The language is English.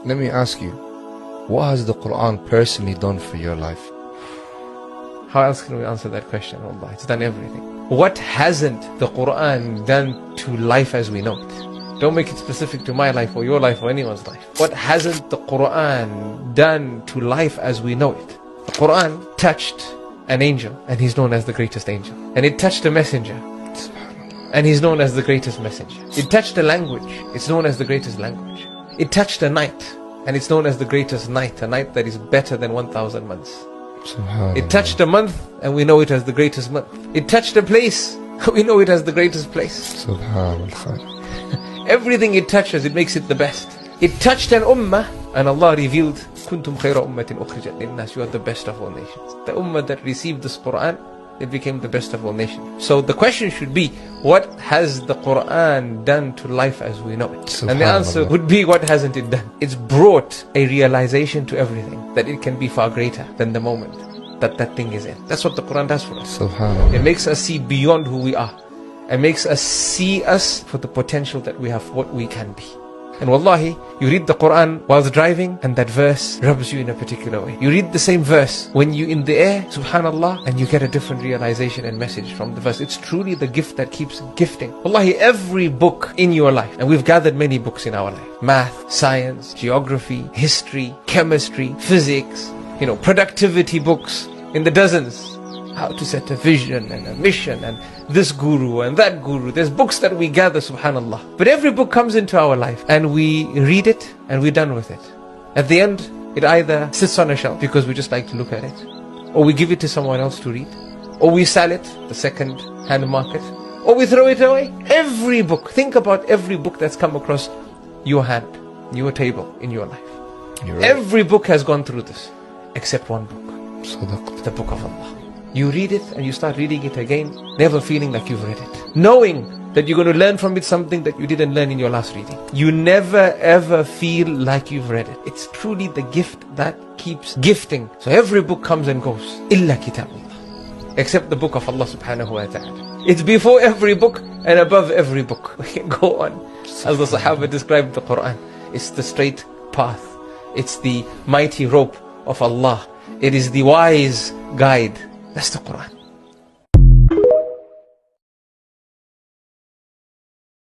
Let me ask you, what has the Quran personally done for your life? How else can we answer that question? Allah, it's done everything. What hasn't the Quran done to life as we know it? Don't make it specific to my life or your life or anyone's life. What hasn't the Quran done to life as we know it? The Quran touched an angel, and he's known as the greatest angel. And it touched a messenger, and he's known as the greatest messenger. It touched a language, it's known as the greatest language. It touched a night, and it's known as the greatest night, a night that is better than 1,000 months. It touched a month, and we know it as the greatest month. It touched a place, we know it as the greatest place. Everything it touches, it makes it the best. It touched an ummah, and Allah revealed, Kuntum khayra ummatin ukhrijat linnas, you are the best of all nations. The ummah that received this Quran, it became the best of all nations. So the question should be, what has the Quran done to life as we know it? And the answer would be, what hasn't it done? It's brought a realization to everything, that it can be far greater than the moment that that thing is in. That's what the Quran does for us. It makes us see beyond who we are. It makes us see us for the potential that we have, what we can be. And wallahi, you read the Quran whilst driving, and that verse rubs you in a particular way. You read the same verse when you're in the air, subhanallah, and you get a different realization and message from the verse. It's truly the gift that keeps gifting. Wallahi, every book in your life, and we've gathered many books in our life. Math, science, geography, history, chemistry, physics, productivity books in the dozens. How to set a vision and a mission, and this guru and that guru. There's books that we gather, subhanallah. But every book comes into our life, and we read it, and we're done with it. At the end, it either sits on a shelf because we just like to look at it, or we give it to someone else to read, or we sell it, the second hand market, or we throw it away. Every book, think about every book that's come across your hand, your table, in your life. Right. Every book has gone through this, except one book. The book of Allah. You read it and you start reading it again, never feeling like you've read it. Knowing that you're going to learn from it something that you didn't learn in your last reading. You never ever feel like you've read it. It's truly the gift that keeps gifting. So every book comes and goes. Illa kitabullah. Except the book of Allah subhanahu wa ta'ala. It's before every book and above every book. We can go on. As the Sahaba described the Quran. It's the straight path. It's the mighty rope of Allah. It is the wise guide. That's the Quran.